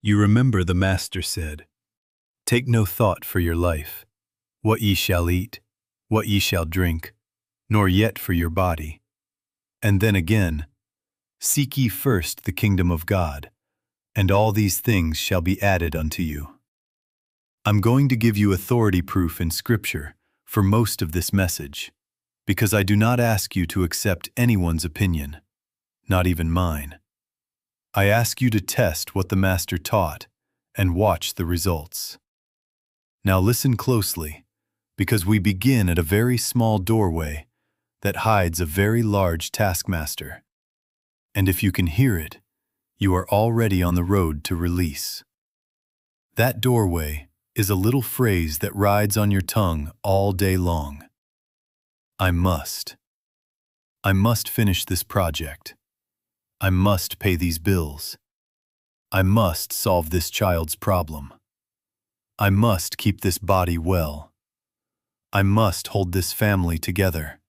You remember the Master said, "Take no thought for your life, what ye shall eat, what ye shall drink, nor yet for your body." And then again, "Seek ye first the kingdom of God, and all these things shall be added unto you." I'm going to give you authority proof in Scripture for most of this message, because I do not ask you to accept anyone's opinion, not even mine. I ask you to test what the Master taught and watch the results. Now listen closely, because we begin at a very small doorway that hides a very large taskmaster. And if you can hear it, you are already on the road to release. That doorway is a little phrase that rides on your tongue all day long. I must. I must finish this project. I must pay these bills. I must solve this child's problem. I must keep this body well. I must hold this family together.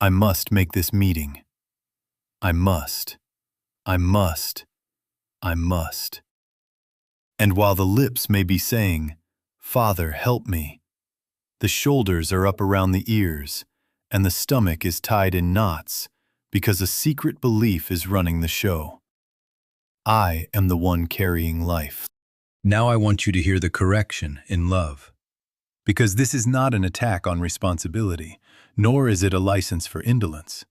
I must make this meeting. I must. I must. I must. And while the lips may be saying, "Father, help me," the shoulders are up around the ears, and the stomach is tied in knots because a secret belief is running the show. I am the one carrying life. Now I want you to hear the correction in love, because this is not an attack on responsibility, nor is it a license for indolence.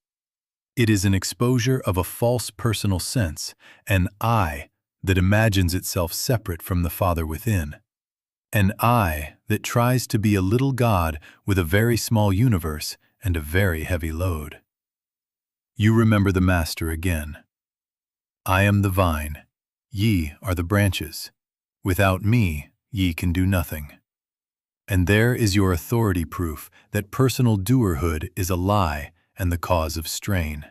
It is an exposure of a false personal sense, an I that imagines itself separate from the Father within, an I that tries to be a little God with a very small universe and a very heavy load. You remember the Master again. I am the vine, ye are the branches. Without me, ye can do nothing. And there is your authority proof that personal doerhood is a lie and the cause of strain.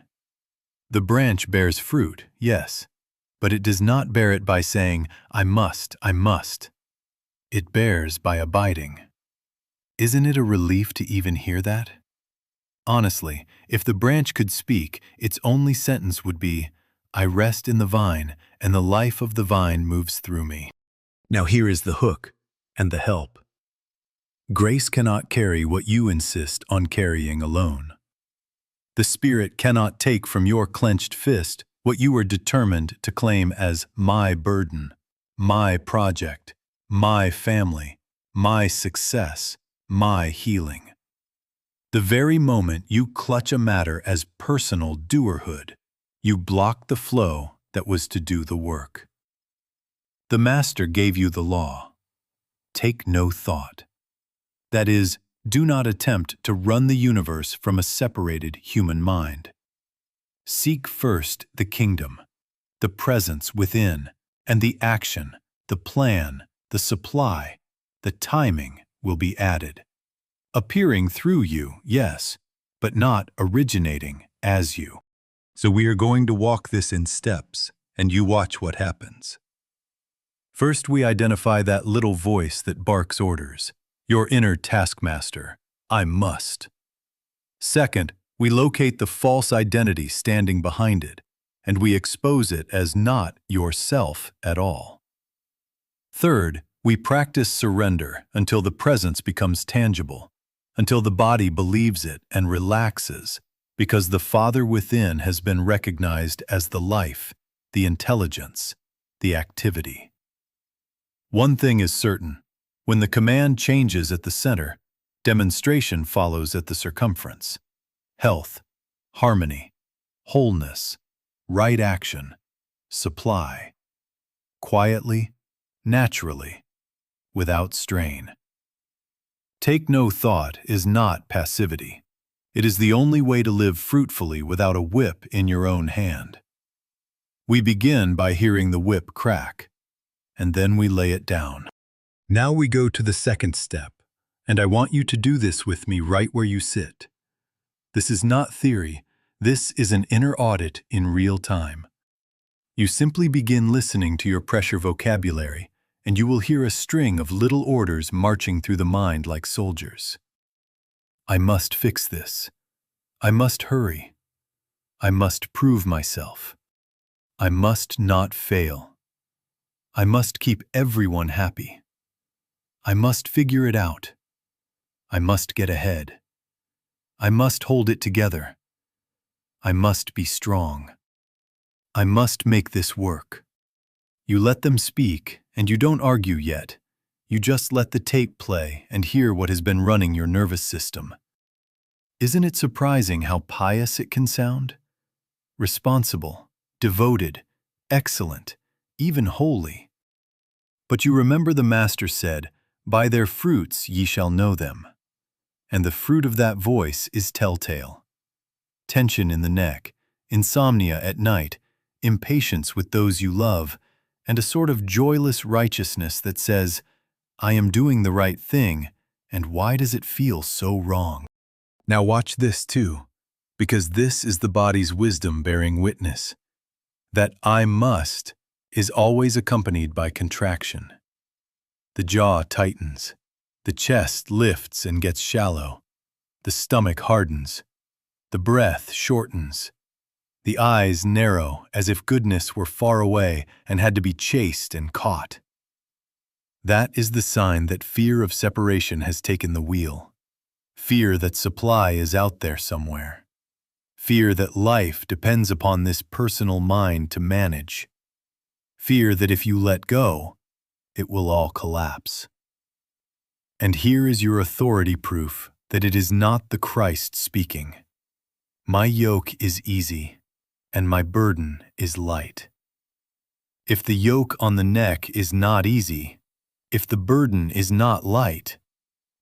The branch bears fruit, yes, but it does not bear it by saying, I must. It bears by abiding. Isn't it a relief to even hear that? Honestly, if the branch could speak, its only sentence would be, I rest in the vine, and the life of the vine moves through me. Now here is the hook and the help. Grace cannot carry what you insist on carrying alone. The Spirit cannot take from your clenched fist what you are determined to claim as my burden, my project, my family, my success, my healing. The very moment you clutch a matter as personal doerhood, you block the flow that was to do the work. The Master gave you the law. Take no thought. That is, do not attempt to run the universe from a separated human mind. Seek first the kingdom, the presence within, and the action, the plan, the supply, the timing will be added. Appearing through you, yes, but not originating as you. So we are going to walk this in steps, and you watch what happens. First, we identify that little voice that barks orders, your inner taskmaster, I must. Second, we locate the false identity standing behind it, and we expose it as not yourself at all. Third, we practice surrender until the presence becomes tangible, until the body believes it and relaxes, because the Father within has been recognized as the life, the intelligence, the activity. One thing is certain. When the command changes at the center, demonstration follows at the circumference. Health, harmony, wholeness, right action, supply. Quietly, naturally, without strain. Take no thought is not passivity. It is the only way to live fruitfully without a whip in your own hand. We begin by hearing the whip crack, and then we lay it down. Now we go to the second step, and I want you to do this with me right where you sit. This is not theory, this is an inner audit in real time. You simply begin listening to your pressure vocabulary, and you will hear a string of little orders marching through the mind like soldiers. I must fix this. I must hurry. I must prove myself. I must not fail. I must keep everyone happy. I must figure it out. I must get ahead. I must hold it together. I must be strong. I must make this work. You let them speak, and you don't argue yet. You just let the tape play and hear what has been running your nervous system. Isn't it surprising how pious it can sound? Responsible, devoted, excellent, even holy. But you remember the Master said, "By their fruits ye shall know them." And the fruit of that voice is telltale. Tension in the neck, insomnia at night, impatience with those you love, and a sort of joyless righteousness that says, "I am doing the right thing, and why does it feel so wrong?" Now watch this too, because this is the body's wisdom bearing witness. That "I must" is always accompanied by contraction. The jaw tightens, the chest lifts and gets shallow, the stomach hardens, the breath shortens, the eyes narrow as if goodness were far away and had to be chased and caught. That is the sign that fear of separation has taken the wheel. Fear that supply is out there somewhere. Fear that life depends upon this personal mind to manage. Fear that if you let go, it will all collapse. And here is your authority proof that it is not the Christ speaking. My yoke is easy, and my burden is light. If the yoke on the neck is not easy, if the burden is not light,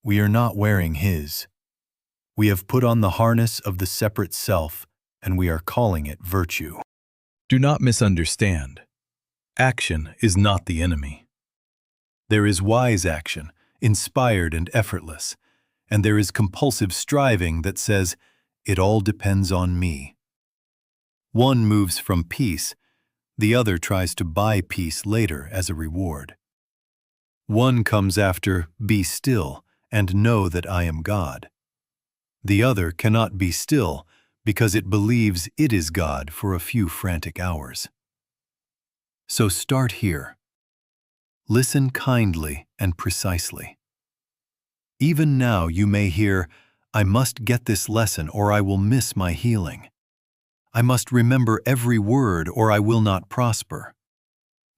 we are not wearing His. We have put on the harness of the separate self, and we are calling it virtue. Do not misunderstand. Action is not the enemy. There is wise action, inspired and effortless, and there is compulsive striving that says, "It all depends on me." One moves from peace, the other tries to buy peace later as a reward. One comes after, "Be still, and know that I am God." The other cannot be still because it believes it is God for a few frantic hours. So start here. Listen kindly and precisely. Even now you may hear, "I must get this lesson or I will miss my healing. I must remember every word or I will not prosper.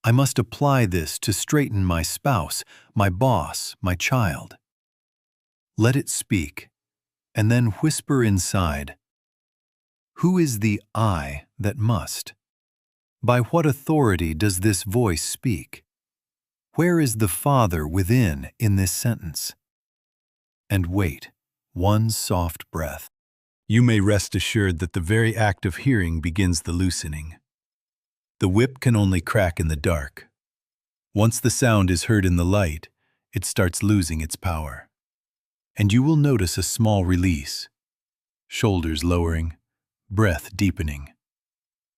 I must apply this to straighten my spouse, my boss, my child." Let it speak, and then whisper inside, "Who is the I that must? By what authority does this voice speak? Where is the Father within in this sentence?" And wait, one soft breath. You may rest assured that the very act of hearing begins the loosening. The whip can only crack in the dark. Once the sound is heard in the light, it starts losing its power. And you will notice a small release. Shoulders lowering, breath deepening.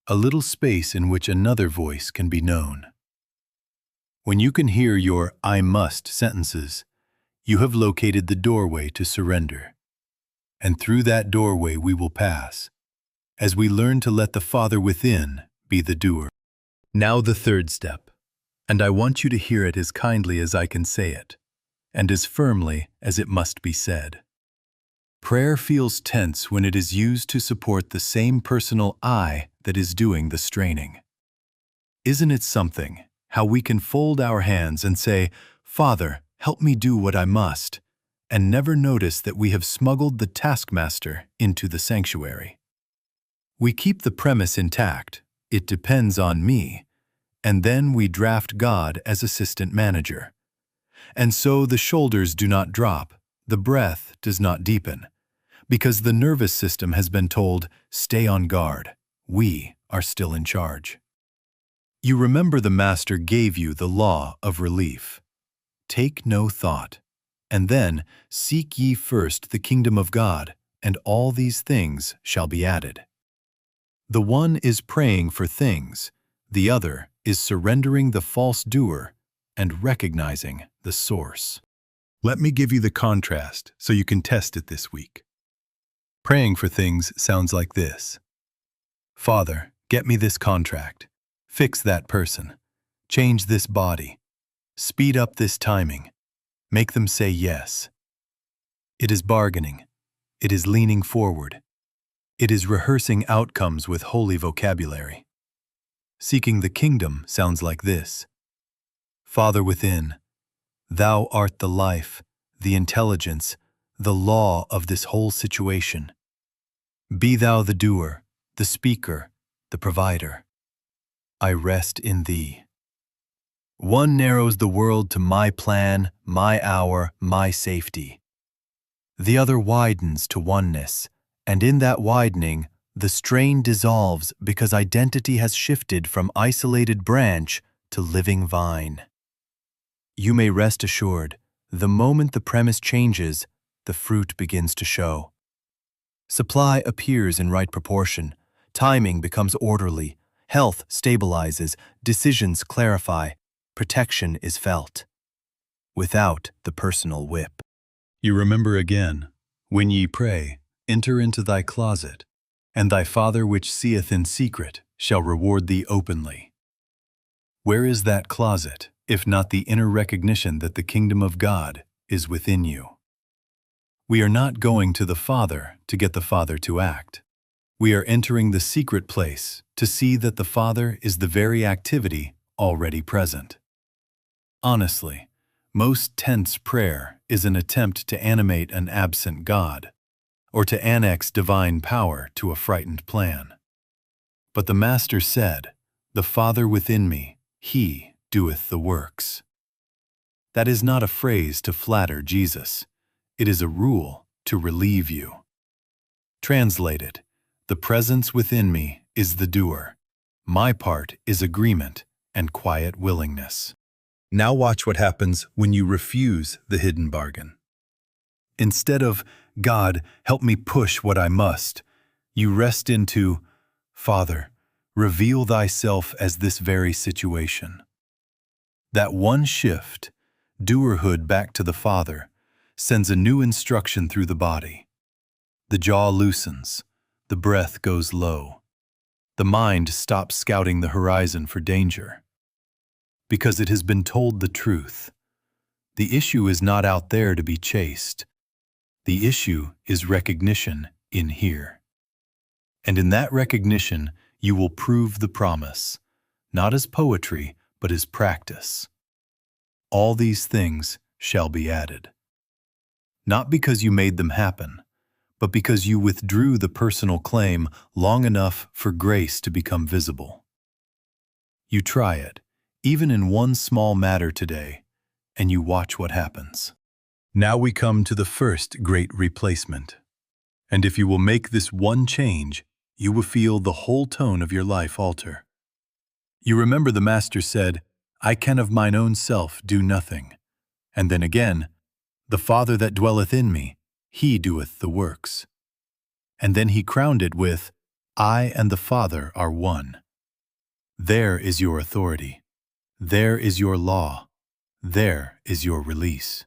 A little space in which another voice can be known. When you can hear your "I must" sentences, you have located the doorway to surrender. And through that doorway we will pass, as we learn to let the Father within be the doer. Now the third step, and I want you to hear it as kindly as I can say it, and as firmly as it must be said. Prayer feels tense when it is used to support the same personal I that is doing the straining. Isn't it something, how we can fold our hands and say, "Father, help me do what I must," and never notice that we have smuggled the taskmaster into the sanctuary? We keep the premise intact, "It depends on me," and then we draft God as assistant manager. And so the shoulders do not drop, the breath does not deepen, because the nervous system has been told, "Stay on guard, we are still in charge." You remember the Master gave you the law of relief. Take no thought, and then seek ye first the kingdom of God, and all these things shall be added. The one is praying for things, the other is surrendering the false doer and recognizing the source. Let me give you the contrast so you can test it this week. Praying for things sounds like this. "Father, get me this contract. Fix that person. Change this body. Speed up this timing. Make them say yes. It is bargaining. It is leaning forward. It is rehearsing outcomes with holy vocabulary. Seeking the kingdom sounds like this. Father within, thou art the life, the intelligence, the law of this whole situation. Be thou the doer, the speaker, the provider. I rest in thee. One narrows the world to my plan, my hour, my safety. The other widens to oneness, and in that widening, the strain dissolves because identity has shifted from isolated branch to living vine. You may rest assured, the moment the premise changes, the fruit begins to show. Supply appears in right proportion, timing becomes orderly, health stabilizes, decisions clarify, protection is felt. Without the personal whip. You remember again, when ye pray, enter into thy closet, and thy Father which seeth in secret shall reward thee openly. Where is that closet, if not the inner recognition that the kingdom of God is within you? We are not going to the Father to get the Father to act. We are entering the secret place to see that the Father is the very activity already present. Honestly, most tense prayer is an attempt to animate an absent God, or to annex divine power to a frightened plan. But the Master said, "The Father within me, He doeth the works." That is not a phrase to flatter Jesus. It is a rule to relieve you. Translated, the presence within me is the doer. My part is agreement and quiet willingness. Now watch what happens when you refuse the hidden bargain. Instead of, "God, help me push what I must," you rest into, "Father, reveal thyself as this very situation." That one shift, doerhood back to the Father, sends a new instruction through the body. The jaw loosens, the breath goes low. The mind stops scouting the horizon for danger. Because it has been told the truth. The issue is not out there to be chased. The issue is recognition in here. And in that recognition, you will prove the promise, not as poetry, but as practice. All these things shall be added. Not because you made them happen, but because you withdrew the personal claim long enough for grace to become visible. You try it, even in one small matter today, and you watch what happens. Now we come to the first great replacement. And if you will make this one change, you will feel the whole tone of your life alter. You remember the Master said, "I can of mine own self do nothing." And then again, "The Father that dwelleth in me, He doeth the works." And then He crowned it with, "I and the Father are one." There is your authority. There is your law. There is your release.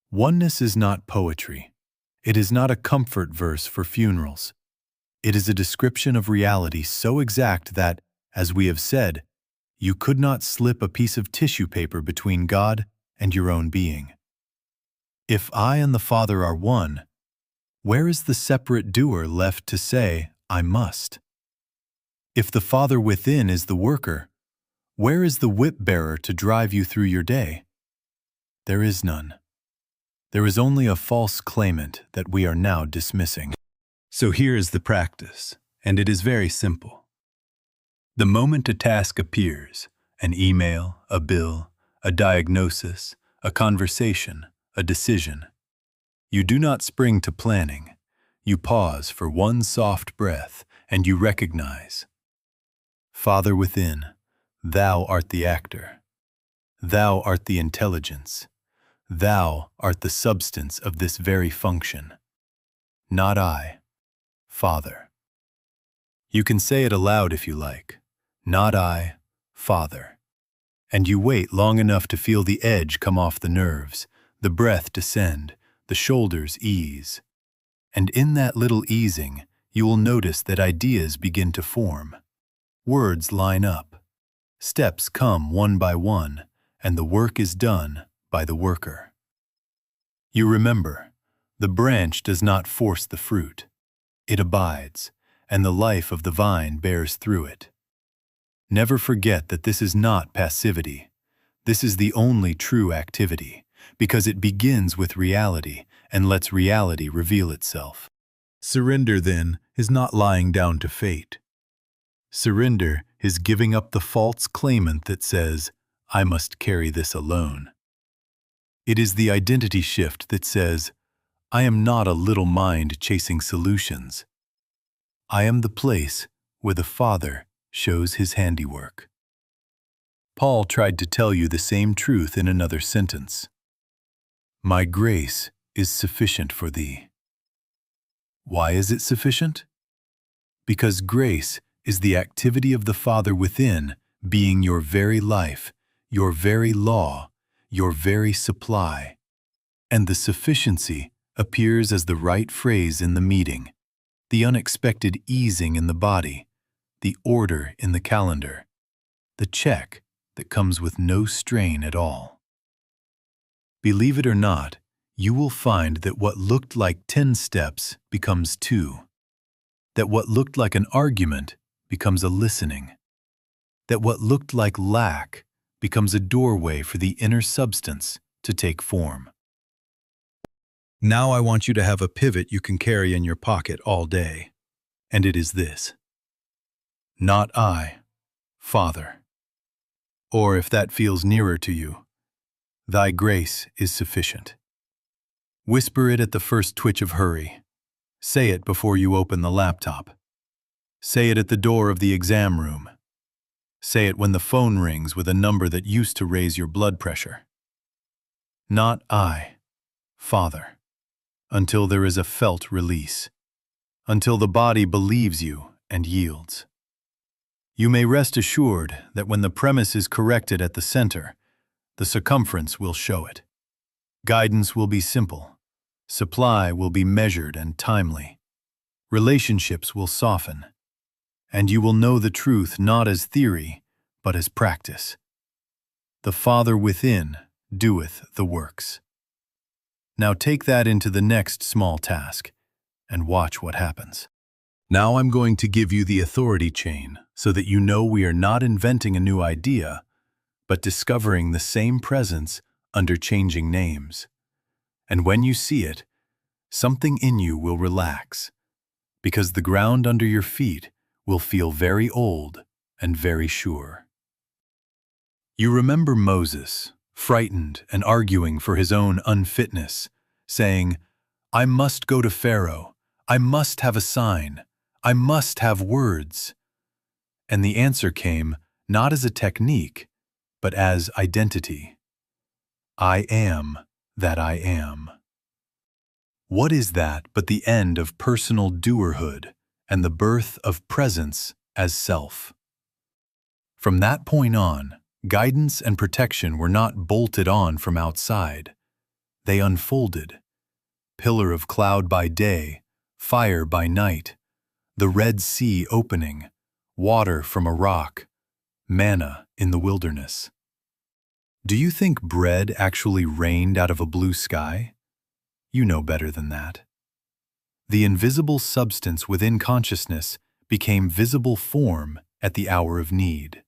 Oneness is not poetry. It is not a comfort verse for funerals. It is a description of reality so exact that, as we have said, you could not slip a piece of tissue paper between God and your own being. If I and the Father are one, where is the separate doer left to say, "I must"? If the Father within is the worker, where is the whip-bearer to drive you through your day? There is none. There is only a false claimant that we are now dismissing. So here is the practice, and it is very simple. The moment a task appears, an email, a bill, a diagnosis, a conversation, a decision, you do not spring to planning. You pause for one soft breath, and you recognize, Father within, Thou art the actor. Thou art the intelligence. Thou art the substance of this very function. Not I, Father. You can say it aloud if you like. Not I, Father. And you wait long enough to feel the edge come off the nerves, the breath descend, the shoulders ease. And in that little easing, you will notice that ideas begin to form. Words line up. Steps come one by one, and the work is done by the worker. You remember, the branch does not force the fruit. It abides, and the life of the vine bears through it. Never forget that this is not passivity. This is the only true activity, because it begins with reality and lets reality reveal itself. Surrender, then, is not lying down to fate. Surrender is giving up the false claimant that says, "I must carry this alone." It is the identity shift that says, "I am not a little mind chasing solutions. I am the place where the Father shows his handiwork." Paul tried to tell you the same truth in another sentence. "My grace is sufficient for thee." Why is it sufficient? Because grace is the activity of the Father within, being your very life, your very law, your very supply. And the sufficiency appears as the right phrase in the meeting, the unexpected easing in the body, the order in the calendar, the check that comes with no strain at all. Believe it or not, you will find that what looked like 10 steps becomes 2, that what looked like an argument becomes a listening, that what looked like lack becomes a doorway for the inner substance to take form. Now I want you to have a pivot you can carry in your pocket all day, and it is this: not I, Father. Or if that feels nearer to you, thy grace is sufficient. Whisper it at the first twitch of hurry. Say it before you open the laptop. Say it at the door of the exam room. Say it when the phone rings with a number that used to raise your blood pressure. Not I, Father, until there is a felt release, until the body believes you and yields. You may rest assured that when the premise is corrected at the center, the circumference will show it. Guidance will be simple. Supply will be measured and timely. Relationships will soften. And you will know the truth not as theory, but as practice. The Father within doeth the works. Now take that into the next small task, and watch what happens. Now I'm going to give you the authority chain so that you know we are not inventing a new idea, but discovering the same presence under changing names. And when you see it, something in you will relax, because the ground under your feet will feel very old and very sure. You remember Moses, frightened and arguing for his own unfitness, saying, "I must go to Pharaoh, I must have a sign, I must have words." And the answer came not as a technique, but as identity. I am that I am. What is that but the end of personal doerhood and the birth of presence as self? From that point on, guidance and protection were not bolted on from outside. They unfolded. Pillar of cloud by day, fire by night, the Red Sea opening, water from a rock, manna in the wilderness. Do you think bread actually rained out of a blue sky? You know better than that. The invisible substance within consciousness became visible form at the hour of need.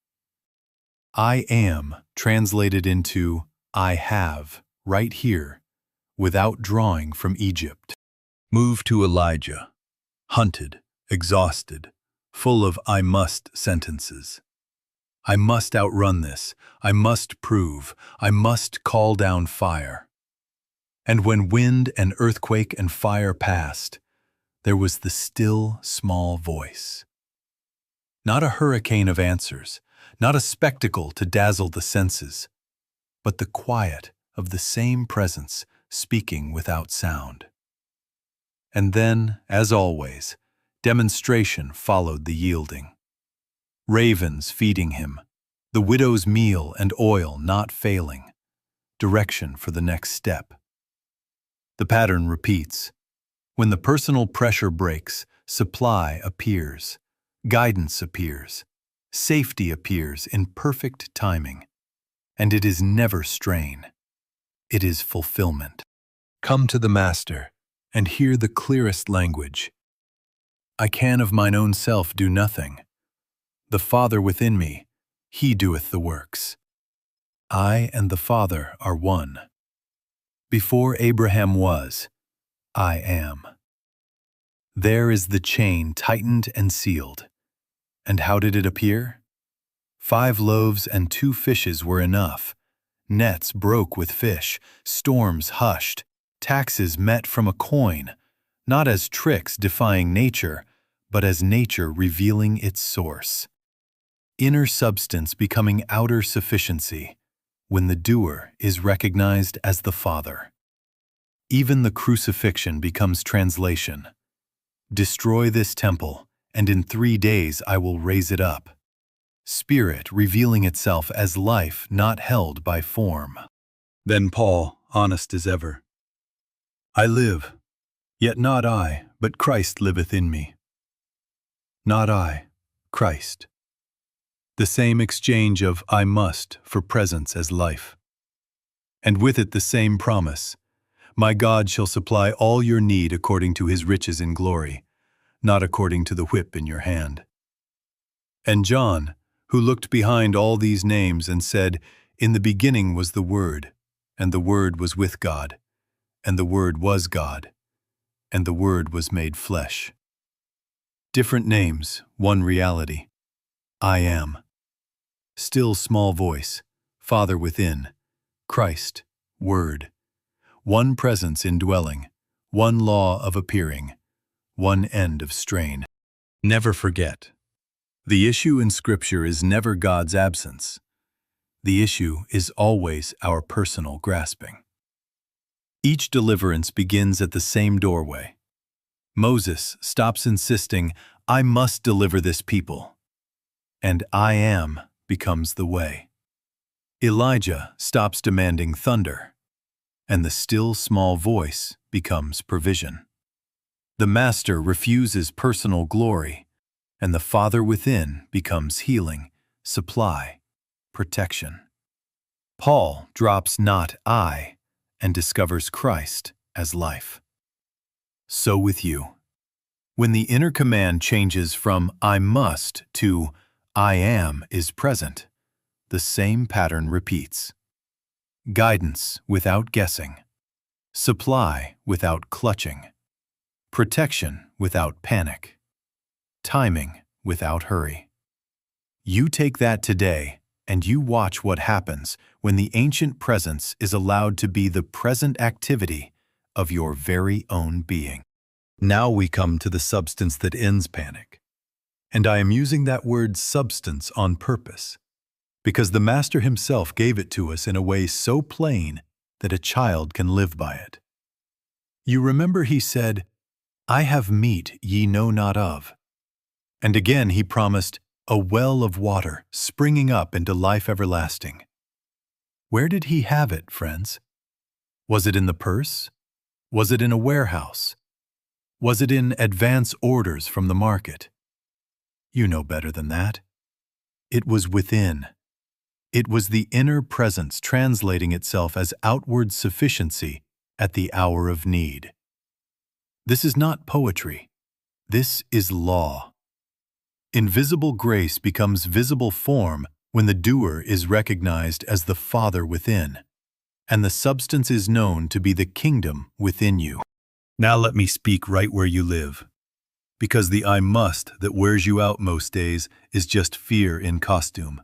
I am translated into I have right here, without drawing from Egypt. Move to Elijah, hunted, exhausted, full of I must sentences. I must outrun this, I must prove, I must call down fire. And when wind and earthquake and fire passed, there was the still, small voice. Not a hurricane of answers, not a spectacle to dazzle the senses, but the quiet of the same presence speaking without sound. And then, as always, demonstration followed the yielding. Ravens feeding him, the widow's meal and oil not failing, direction for the next step. The pattern repeats. When the personal pressure breaks, supply appears, guidance appears, Safety appears in perfect timing, and it is never strain. It is fulfillment. Come to the Master, and hear the clearest language. I can of mine own self do nothing. The Father within me, He doeth the works. I and the Father are one. Before Abraham was, I am. There is the chain tightened and sealed. And how did it appear? 5 loaves and 2 fishes were enough. Nets broke with fish, storms hushed, taxes met from a coin, not as tricks defying nature, but as nature revealing its source. Inner substance becoming outer sufficiency, when the doer is recognized as the Father. Even the crucifixion becomes translation. Destroy this temple, and in 3 days I will raise it up. Spirit revealing itself as life not held by form. Then Paul, honest as ever. I live, yet not I, but Christ liveth in me. Not I, Christ. The same exchange of I must for presence as life. And with it the same promise, my God shall supply all your need according to His riches in glory, not according to the whip in your hand. And John, who looked behind all these names and said, In the beginning was the Word, and the Word was with God, and the Word was God, and the Word was made flesh. Different names, one reality. I am. Still small voice, Father within, Christ, Word. One presence indwelling, one law of appearing, one end of strain. Never forget. The issue in Scripture is never God's absence. The issue is always our personal grasping. Each deliverance begins at the same doorway. Moses stops insisting, I must deliver this people. And I am becomes the way. Elijah stops demanding thunder, and the still small voice becomes provision. The Master refuses personal glory, and the Father within becomes healing, supply, protection. Paul drops not I and discovers Christ as life. So with you. When the inner command changes from I must to I am is present, the same pattern repeats. Guidance without guessing, supply without clutching, protection without panic, timing without hurry. You take that today, and you watch what happens when the ancient presence is allowed to be the present activity of your very own being. Now we come to the substance that ends panic. And I am using that word substance on purpose, because the Master Himself gave it to us in a way so plain that a child can live by it. You remember He said, I have meat ye know not of. And again He promised, a well of water springing up into life everlasting. Where did He have it, friends? Was it in the purse? Was it in a warehouse? Was it in advance orders from the market? You know better than that. It was within. It was the inner presence translating itself as outward sufficiency at the hour of need. This is not poetry. This is law. Invisible grace becomes visible form when the doer is recognized as the Father within, and the substance is known to be the kingdom within you. Now let me speak right where you live, because the I must that wears you out most days is just fear in costume.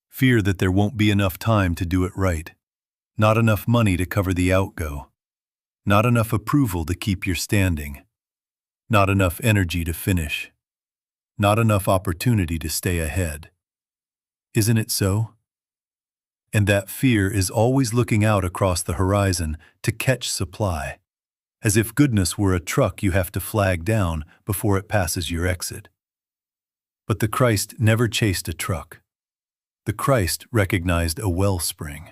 Fear that there won't be enough time to do it right, not enough money to cover the outgo, not enough approval to keep your standing, not enough energy to finish, not enough opportunity to stay ahead. Isn't it so? And that fear is always looking out across the horizon to catch supply, as if goodness were a truck you have to flag down before it passes your exit. But the Christ never chased a truck. The Christ recognized a wellspring.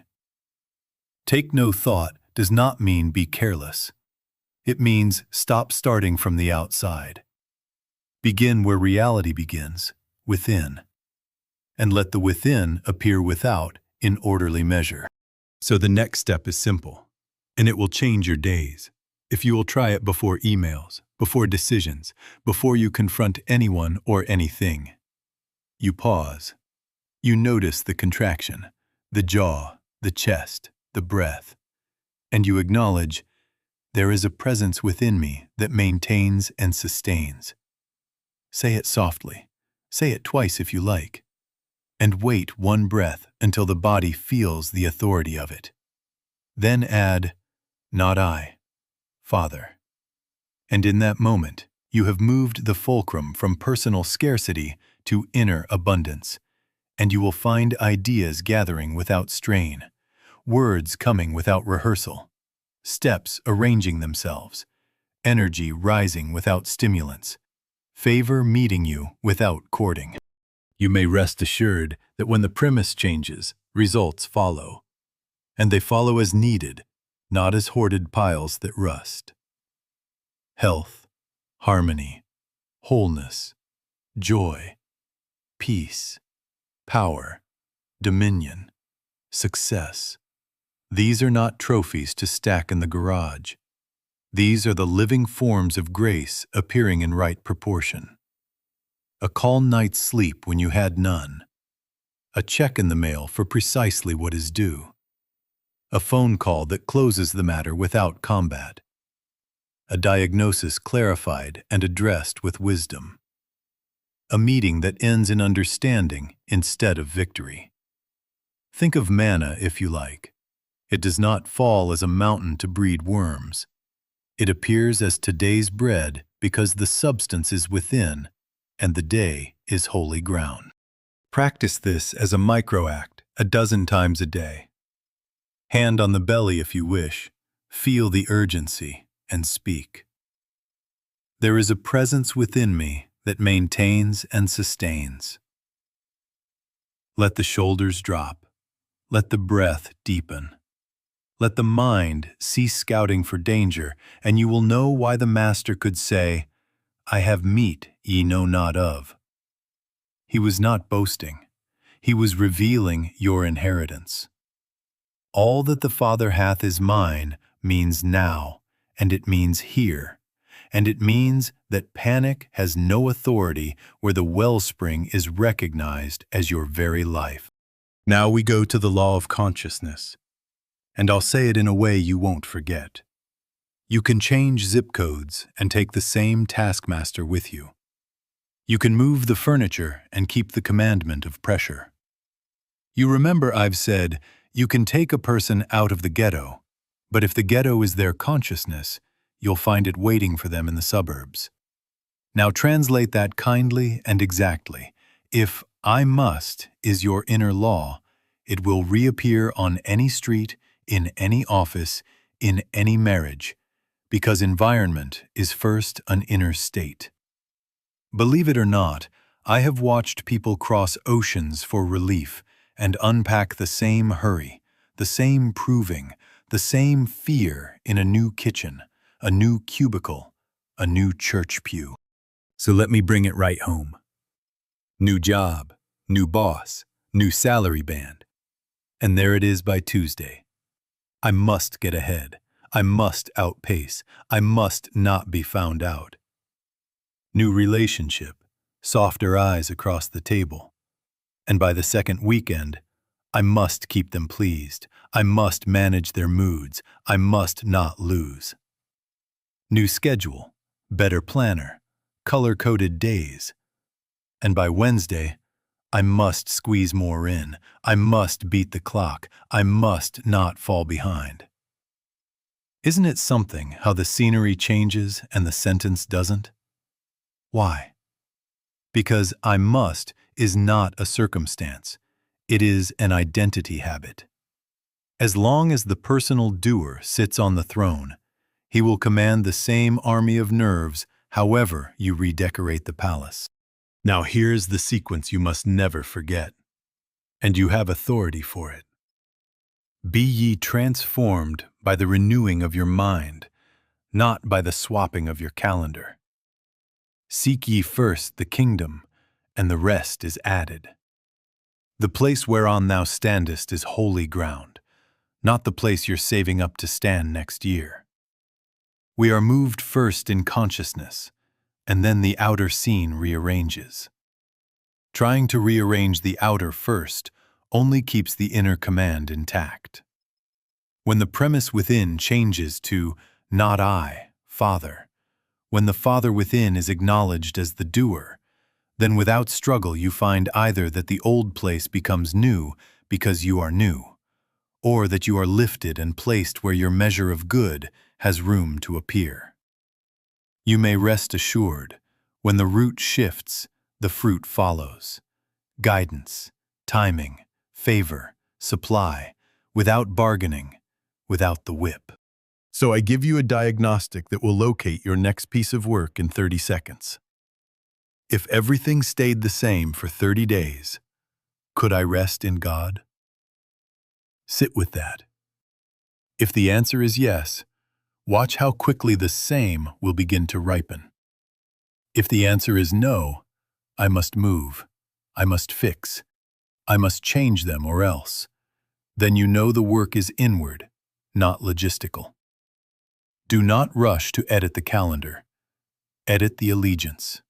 Take no thought does not mean be careless. It means stop starting from the outside. Begin where reality begins, within. and let the within appear without in orderly measure. So the next step is simple, and it will change your days. If you will try it before emails, before decisions, before you confront anyone or anything. You pause. You notice the contraction, the jaw, the chest, the breath, and you acknowledge, there is a presence within me that maintains and sustains. Say it softly. Say it twice if you like. And wait one breath until the body feels the authority of it. Then add, not I, Father. And in that moment, you have moved the fulcrum from personal scarcity to inner abundance, and you will find ideas gathering without strain, words coming without rehearsal, steps arranging themselves, energy rising without stimulants, favor meeting you without courting. You may rest assured that when the premise changes, results follow. And they follow as needed, not as hoarded piles that rust. Health, harmony, wholeness, joy, peace, power, dominion, success. These are not trophies to stack in the garage. These are the living forms of grace appearing in right proportion. A calm night's sleep when you had none. A check in the mail for precisely what is due. A phone call that closes the matter without combat. A diagnosis clarified and addressed with wisdom. A meeting that ends in understanding instead of victory. Think of manna if you like. It does not fall as a mountain to breed worms. It appears as today's bread because the substance is within, and the day is holy ground. Practice this as a micro-act 12 times a day. Hand on the belly if you wish, feel the urgency, and speak. There is a presence within me that maintains and sustains. Let the shoulders drop. Let the breath deepen. Let the mind cease scouting for danger, and you will know why the Master could say, I have meat ye know not of. He was not boasting. He was revealing your inheritance. All that the Father hath is mine means now, and it means here, and it means that panic has no authority where the wellspring is recognized as your very life. Now we go to the law of consciousness, and I'll say it in a way you won't forget. You can change zip codes and take the same taskmaster with you. You can move the furniture and keep the commandment of pressure. You remember I've said, you can take a person out of the ghetto, but if the ghetto is their consciousness, you'll find it waiting for them in the suburbs. Now translate that kindly and exactly. If I must is your inner law, it will reappear on any street, in any office, in any marriage, because environment is first an inner state. Believe it or not, I have watched people cross oceans for relief and unpack the same hurry, the same proving, the same fear in a new kitchen, a new cubicle, a new church pew. So let me bring it right home. New job, new boss, new salary band. And there it is by Tuesday. I must get ahead. I must outpace. I must not be found out. New relationship, softer eyes across the table. And by the second weekend, I must keep them pleased. I must manage their moods. I must not lose. New schedule, better planner, color-coded days. And by Wednesday, I must squeeze more in. I must beat the clock. I must not fall behind. Isn't it something how the scenery changes and the sentence doesn't? Why? Because I must is not a circumstance. It is an identity habit. As long as the personal doer sits on the throne, he will command the same army of nerves however you redecorate the palace. Now here's the sequence you must never forget, and you have authority for it. Be ye transformed by the renewing of your mind, not by the swapping of your calendar. Seek ye first the kingdom, and the rest is added. The place whereon thou standest is holy ground, not the place you're saving up to stand next year. We are moved first in consciousness, and then the outer scene rearranges. Trying to rearrange the outer first only keeps the inner command intact. When the premise within changes to "not I, Father," when the Father within is acknowledged as the doer, then without struggle you find either that the old place becomes new because you are new, or that you are lifted and placed where your measure of good has room to appear. You may rest assured, when the root shifts, the fruit follows. Guidance, timing, favor, supply, without bargaining, without the whip. So I give you a diagnostic that will locate your next piece of work in 30 seconds. If everything stayed the same for 30 days, could I rest in God? Sit with that. If the answer is yes, watch how quickly the same will begin to ripen. If the answer is no, I must move, I must fix, I must change them or else, then you know the work is inward, not logistical. Do not rush to edit the calendar. Edit the allegiance.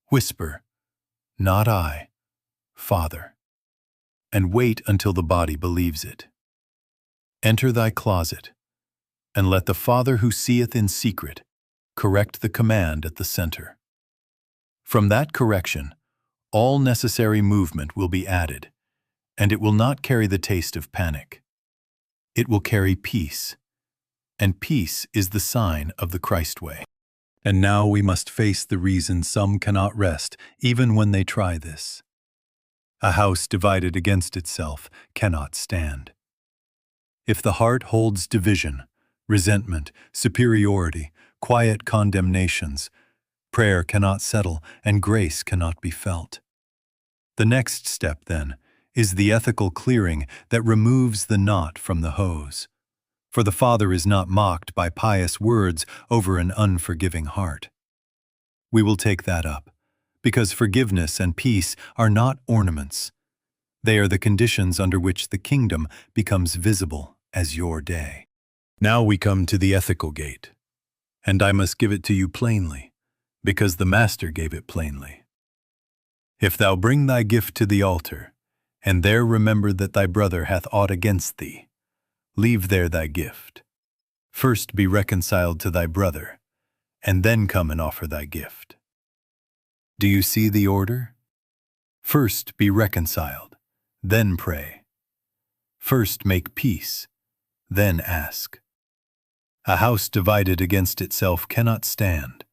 Whisper, "Not I, Father," and wait until the body believes it. Enter thy closet, and let the Father who seeth in secret correct the command at the center. From that correction, all necessary movement will be added, and it will not carry the taste of panic. It will carry peace, and peace is the sign of the Christ way. And now we must face the reason some cannot rest even when they try this. A house divided against itself cannot stand. If the heart holds division, resentment, superiority, quiet condemnations, prayer cannot settle and grace cannot be felt. The next step, then, is the ethical clearing that removes the knot from the hose. For the Father is not mocked by pious words over an unforgiving heart. We will take that up, because forgiveness and peace are not ornaments. They are the conditions under which the kingdom becomes visible as your day. Now we come to the ethical gate, and I must give it to you plainly, because the Master gave it plainly. If thou bring thy gift to the altar, and there remember that thy brother hath aught against thee, leave there thy gift. First be reconciled to thy brother, and then come and offer thy gift. Do you see the order? First be reconciled, then pray. First make peace, then ask. A house divided against itself cannot stand,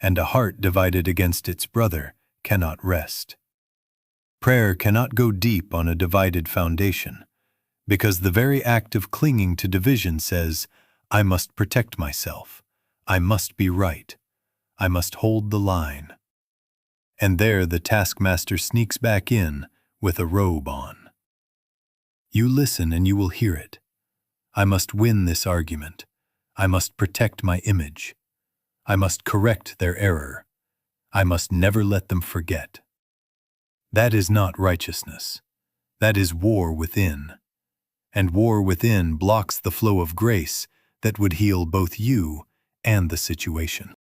and a heart divided against its brother cannot rest. Prayer cannot go deep on a divided foundation, because the very act of clinging to division says, I must protect myself, I must be right, I must hold the line. And there the taskmaster sneaks back in with a robe on. You listen and you will hear it. I must win this argument. I must protect my image. I must correct their error. I must never let them forget. That is not righteousness. That is war within. And war within blocks the flow of grace that would heal both you and the situation.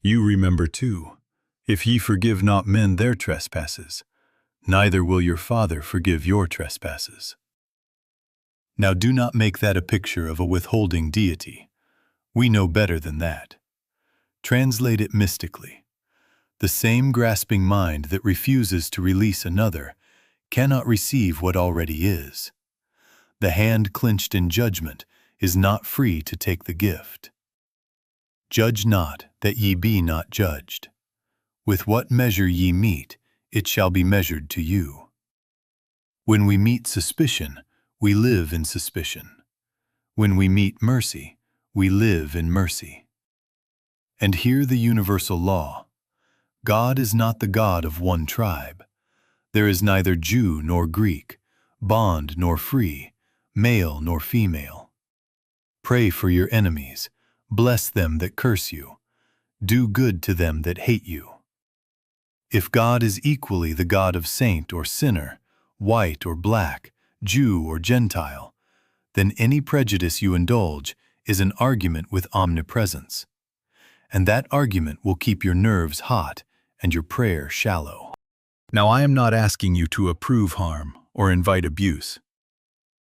You remember too, if ye forgive not men their trespasses, neither will your Father forgive your trespasses. Now do not make that a picture of a withholding deity. We know better than that. Translate it mystically. The same grasping mind that refuses to release another cannot receive what already is. The hand clenched in judgment is not free to take the gift. Judge not, that ye be not judged. With what measure ye meet, it shall be measured to you. When we meet suspicion, we live in suspicion. When we meet mercy, we live in mercy. And hear the universal law. God is not the God of one tribe. There is neither Jew nor Greek, bond nor free, male nor female. Pray for your enemies, bless them that curse you, do good to them that hate you. If God is equally the God of saint or sinner, white or black, Jew or Gentile, then any prejudice you indulge is an argument with omnipresence. And that argument will keep your nerves hot and your prayer shallow. Now, I am not asking you to approve harm or invite abuse.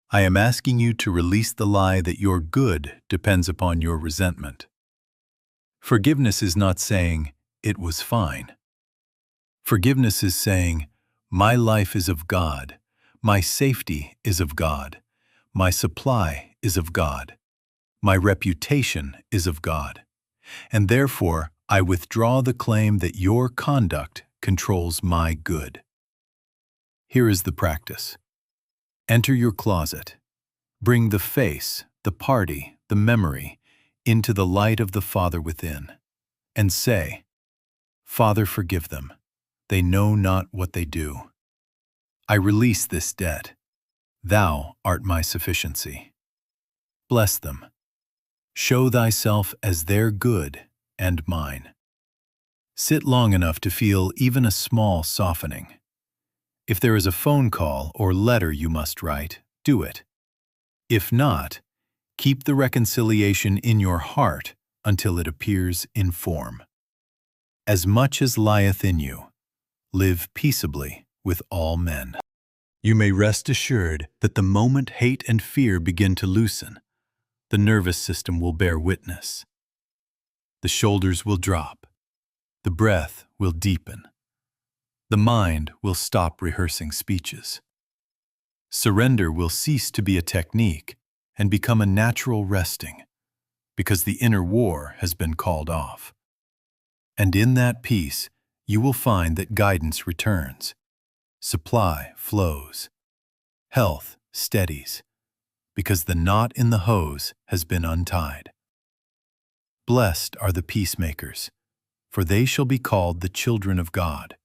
I am asking you to release the lie that your good depends upon your resentment. Forgiveness is not saying, "It was fine." Forgiveness is saying, "My life is of God, my safety is of God, my supply is of God, my reputation is of God, and therefore I withdraw the claim that your conduct controls my good." Here is the practice. Enter your closet. Bring the face, the party, the memory into the light of the Father within, and say, "Father, forgive them. They know not what they do. I release this debt. Thou art my sufficiency. Bless them. Show thyself as their good and mine." Sit long enough to feel even a small softening. If there is a phone call or letter you must write, do it. If not, keep the reconciliation in your heart until it appears in form. As much as lieth in you, live peaceably with all men. You may rest assured that the moment hate and fear begin to loosen, the nervous system will bear witness. The shoulders will drop. The breath will deepen. The mind will stop rehearsing speeches. Surrender will cease to be a technique and become a natural resting, because the inner war has been called off. And in that peace, you will find that guidance returns, supply flows, health steadies, because the knot in the hose has been untied. Blessed are the peacemakers, for they shall be called the children of God.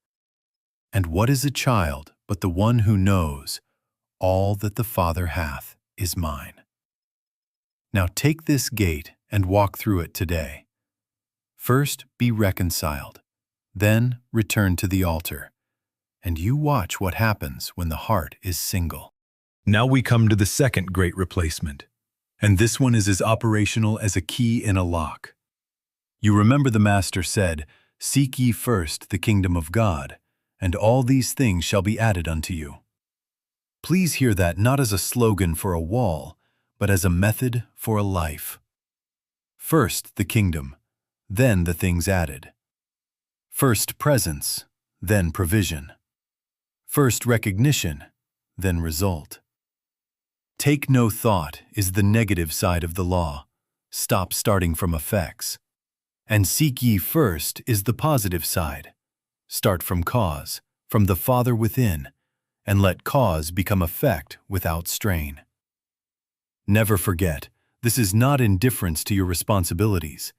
And what is a child but the one who knows, all that the Father hath is mine? Now take this gate and walk through it today. First be reconciled, then return to the altar, and you watch what happens when the heart is single. Now we come to the second great replacement, and this one is as operational as a key in a lock. You remember the Master said, "Seek ye first the kingdom of God, and all these things shall be added unto you." Please hear that not as a slogan for a wall, but as a method for a life. First the kingdom, then the things added. First presence, then provision. First recognition, then result. Take no thought is the negative side of the law. Stop starting from effects. And seek ye first is the positive side. Start from cause, from the Father within, and let cause become effect without strain. Never forget, this is not indifference to your responsibilities.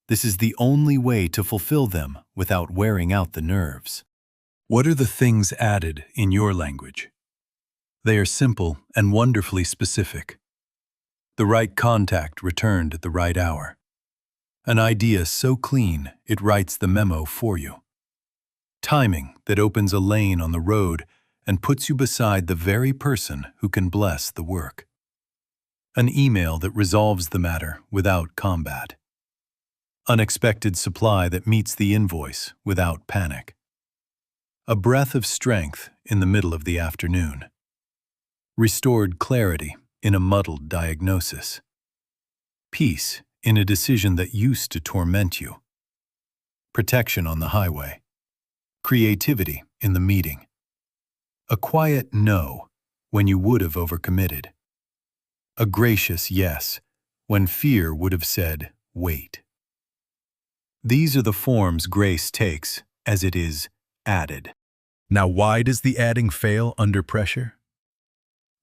This is the only way to fulfill them without wearing out the nerves. What are the things added in your language? They are simple and wonderfully specific. The right contact returned at the right hour. An idea so clean it writes the memo for you. Timing that opens a lane on the road and puts you beside the very person who can bless the work. An email that resolves the matter without combat. Unexpected supply that meets the invoice without panic. A breath of strength in the middle of the afternoon. Restored clarity in a muddled diagnosis. Peace in a decision that used to torment you. Protection on the highway. Creativity in the meeting. A quiet no when you would have overcommitted. A gracious yes when fear would have said wait. These are the forms grace takes as it is added. Now, why does the adding fail under pressure?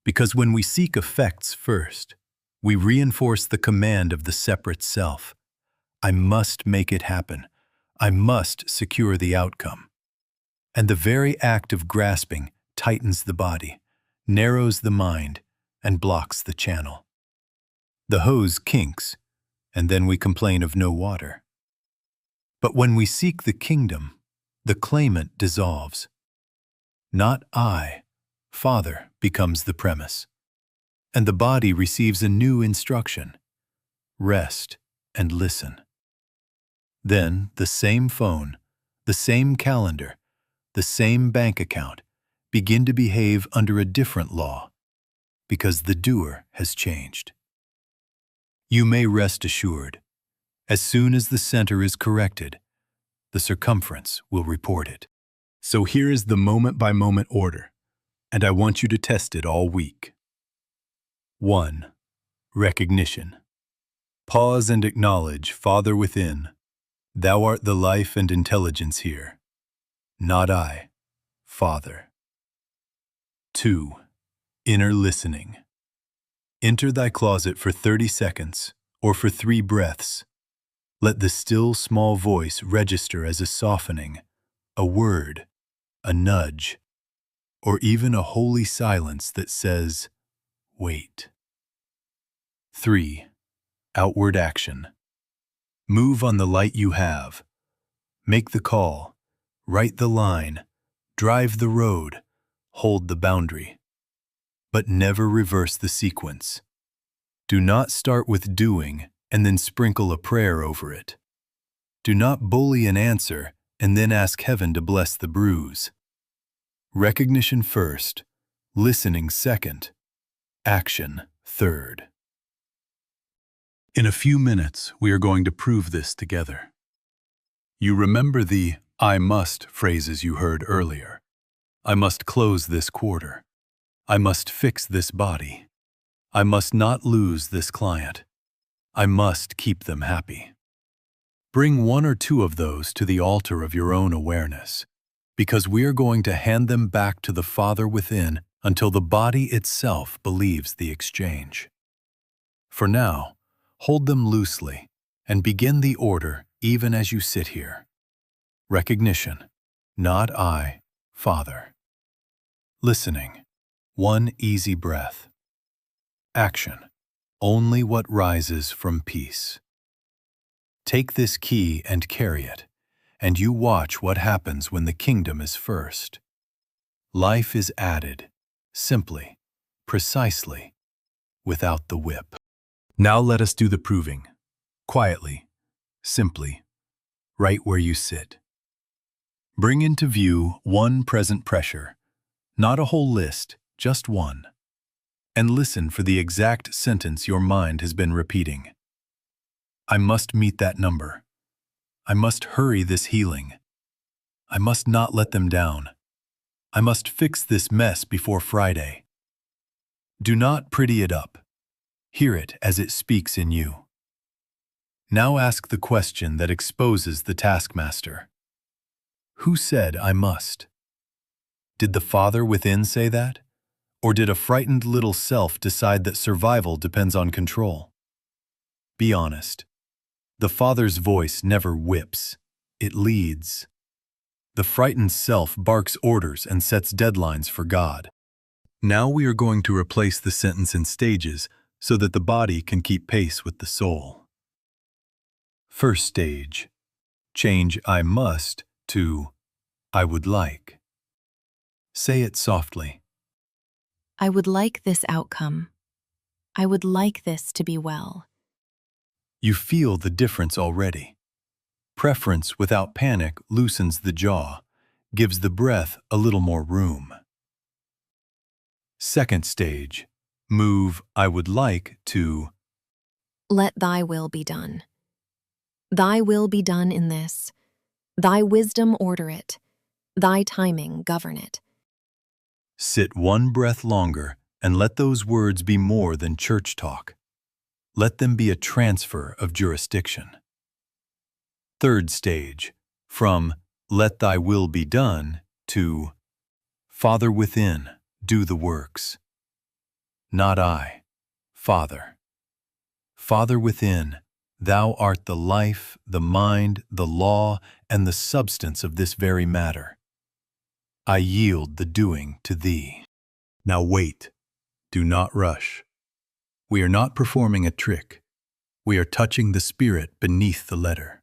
Because when we seek effects first, we reinforce the command of the separate self. I must make it happen. I must secure the outcome. And the very act of grasping tightens the body, narrows the mind, and blocks the channel. The hose kinks, and then we complain of no water. But when we seek the kingdom, the claimant dissolves. Not I, Father becomes the premise. And the body receives a new instruction: rest and listen. Then the same phone, the same calendar, the same bank account begin to behave under a different law, because the doer has changed. You may rest assured, as soon as the center is corrected, the circumference will report it. So here is the moment-by-moment order, and I want you to test it all week. 1. Recognition. Pause and acknowledge, Father within, Thou art the life and intelligence here. Not I, Father. 2. Inner listening. Enter thy closet for 30 seconds or for 3 breaths. Let the still small voice register as a softening, a word, a nudge, or even a holy silence that says, wait. 3. Outward action. Move on the light you have. Make the call, write the line, drive the road, hold the boundary. But never reverse the sequence. Do not start with doing and then sprinkle a prayer over it. Do not bully an answer and then ask heaven to bless the bruise. Recognition first, listening second, action third. In a few minutes, we are going to prove this together. You remember the "I must" phrases you heard earlier. I must close this quarter. I must fix this body. I must not lose this client. I must keep them happy. Bring 1 or 2 of those to the altar of your own awareness, because we are going to hand them back to the Father within until the body itself believes the exchange. For now, hold them loosely and begin the order even as you sit here. Recognition, not I, Father. Listening, 1 easy breath. Action, only what rises from peace. Take this key and carry it, and you watch what happens when the kingdom is first. Life is added, simply, precisely, without the whip. Now let us do the proving, quietly, simply, right where you sit. Bring into view 1 present pressure, not a whole list, just 1. And listen for the exact sentence your mind has been repeating. I must meet that number. I must hurry this healing. I must not let them down. I must fix this mess before Friday. Do not pretty it up. Hear it as it speaks in you. Now ask the question that exposes the taskmaster. Who said I must? Did the Father within say that? Or did a frightened little self decide that survival depends on control? Be honest. The Father's voice never whips, it leads. The frightened self barks orders and sets deadlines for God. Now we are going to replace the sentence in stages so that the body can keep pace with the soul. First stage, change I must to I would like. Say it softly. I would like this outcome. I would like this to be well. You feel the difference already. Preference without panic loosens the jaw, gives the breath a little more room. Second stage, move I would like to Let thy will be done. Thy will be done in this. Thy wisdom order it. Thy timing govern it. sit 1 breath longer and let those words be more than church talk. Let them be a transfer of jurisdiction. Third stage, from let thy will be done to Father within, do the works. Not I, Father. Father within, thou art the life, the mind, the law, and the substance of this very matter. I yield the doing to thee. Now wait, do not rush. We are not performing a trick. We are touching the spirit beneath the letter.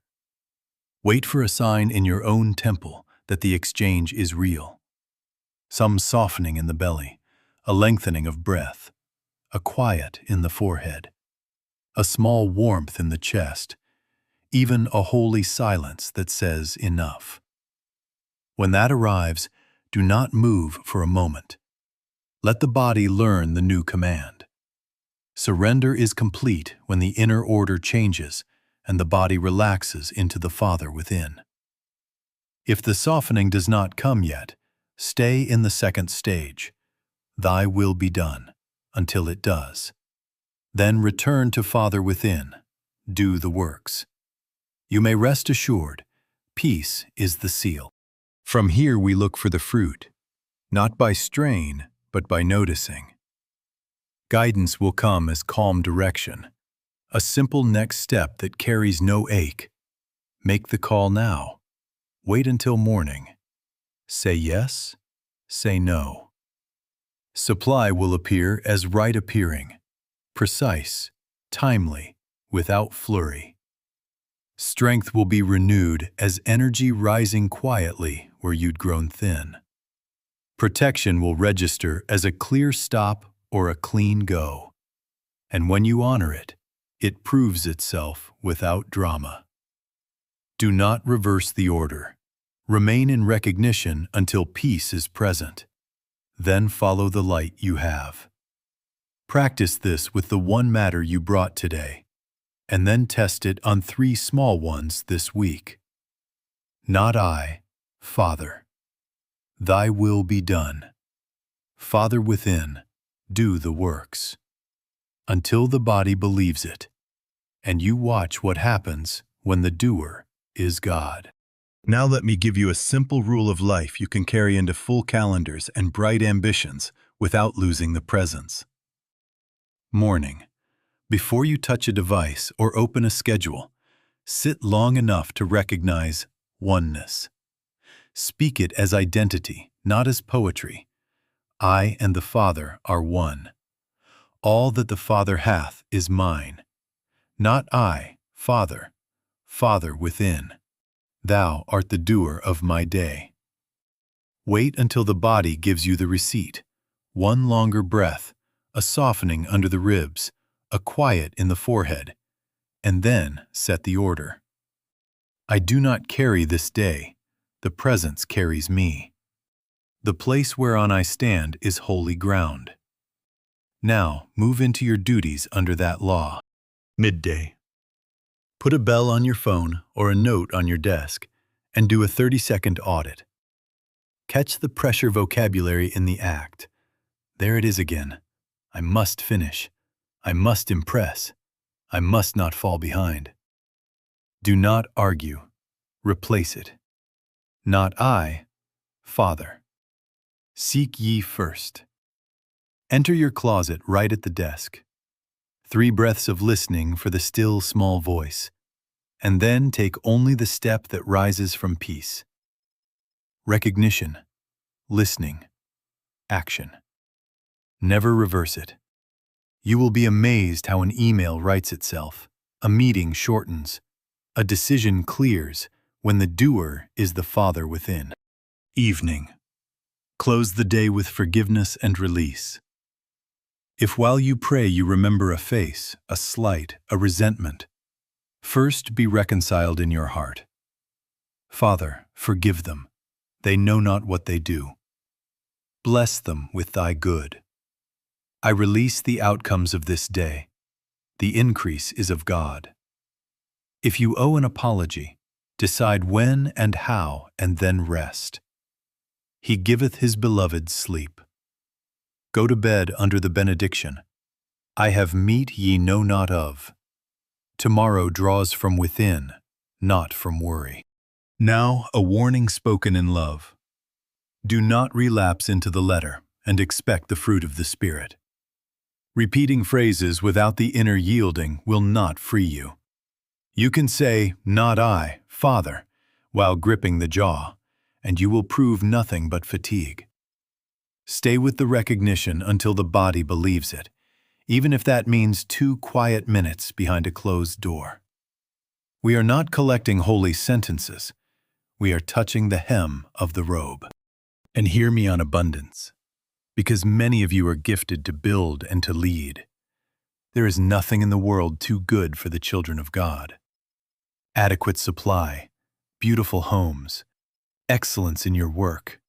Wait for a sign in your own temple that the exchange is real. Some softening in the belly, a lengthening of breath, a quiet in the forehead, a small warmth in the chest, even a holy silence that says enough. When that arrives, do not move for a moment. Let the body learn the new command. Surrender is complete when the inner order changes and the body relaxes into the Father within. If the softening does not come yet, stay in the second stage, Thy will be done, until it does. Then return to Father within, do the works. You may rest assured, peace is the seal. From here we look for the fruit, not by strain, but by noticing. Guidance will come as calm direction, a simple next step that carries no ache. Make the call now. Wait until morning. Say yes, say no. Supply will appear as right appearing, precise, timely, without flurry. Strength will be renewed as energy rising quietly where you'd grown thin. Protection will register as a clear stop or a clean go. And when you honor it, it proves itself without drama. Do not reverse the order. Remain in recognition until peace is present. Then follow the light you have. Practice this with the one matter you brought today, and then test it on 3 small ones this week. Not I, Father. Thy will be done. Father within, do the works. Until the body believes it, and you watch what happens when the doer is God. Now let me give you a simple rule of life you can carry into full calendars and bright ambitions without losing the presence. Morning. Before you touch a device or open a schedule, sit long enough to recognize oneness. Speak it as identity, not as poetry. I and the Father are one. All that the Father hath is mine. Not I, Father, Father within. Thou art the doer of my day. Wait until the body gives you the receipt. One longer breath, a softening under the ribs, a quiet in the forehead, and then set the order. I do not carry this day. The presence carries me. The place whereon I stand is holy ground. Now move into your duties under that law. Midday. Put a bell on your phone or a note on your desk and do a 30-second audit. Catch the pressure vocabulary in the act. There it is again. I must finish. I must impress. I must not fall behind. Do not argue. Replace it. Not I, Father. Seek ye first. Enter your closet right at the desk. 3 breaths of listening for the still small voice, and then take only the step that rises from peace. Recognition, listening, action. Never reverse it. You will be amazed how an email writes itself, a meeting shortens, a decision clears when the doer is the Father within. Evening. Close the day with forgiveness and release. If while you pray you remember a face, a slight, a resentment, first be reconciled in your heart. Father, forgive them. They know not what they do. Bless them with thy good. I release the outcomes of this day. The increase is of God. If you owe an apology, decide when and how, and then rest. He giveth his beloved sleep. Go to bed under the benediction. I have meat ye know not of. Tomorrow draws from within, not from worry. Now a warning spoken in love. Do not relapse into the letter and expect the fruit of the Spirit. Repeating phrases without the inner yielding will not free you. You can say, not I, Father, while gripping the jaw, and you will prove nothing but fatigue. Stay with the recognition until the body believes it, even if that means 2 quiet minutes behind a closed door. We are not collecting holy sentences. We are touching the hem of the robe. And hear me on abundance, because many of you are gifted to build and to lead. There is nothing in the world too good for the children of God. Adequate supply, beautiful homes, excellence in your work,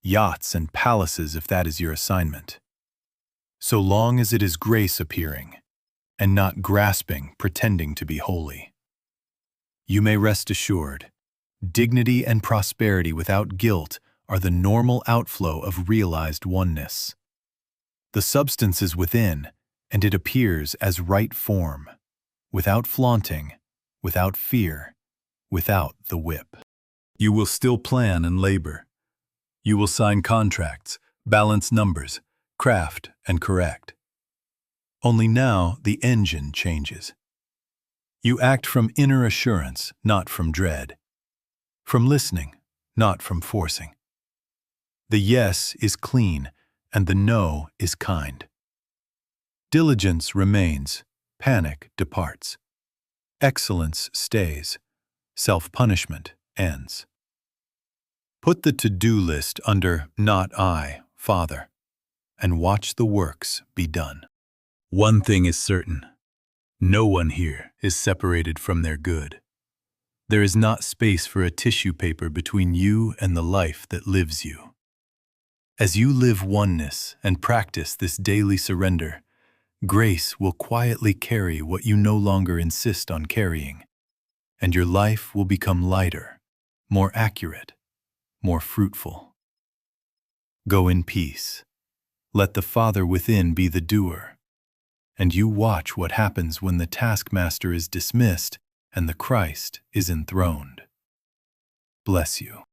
yachts and palaces if that is your assignment. So long as it is grace appearing, and not grasping, pretending to be holy. You may rest assured, dignity and prosperity without guilt are the normal outflow of realized oneness. The substance is within, and it appears as right form, without flaunting, without fear, without the whip. You will still plan and labor. You will sign contracts, balance numbers, craft and correct. Only now the engine changes. You act from inner assurance, not from dread. From listening, not from forcing. The yes is clean, and the no is kind. Diligence remains, panic departs. Excellence stays, self-punishment ends. Put the to-do list under "Not I, Father," and watch the works be done. One thing is certain. No one here is separated from their good. There is not space for a tissue paper between you and the life that lives you. As you live oneness and practice this daily surrender, grace will quietly carry what you no longer insist on carrying, and your life will become lighter, more accurate, more fruitful. Go in peace. Let the Father within be the doer, and you watch what happens when the taskmaster is dismissed and the Christ is enthroned. Bless you.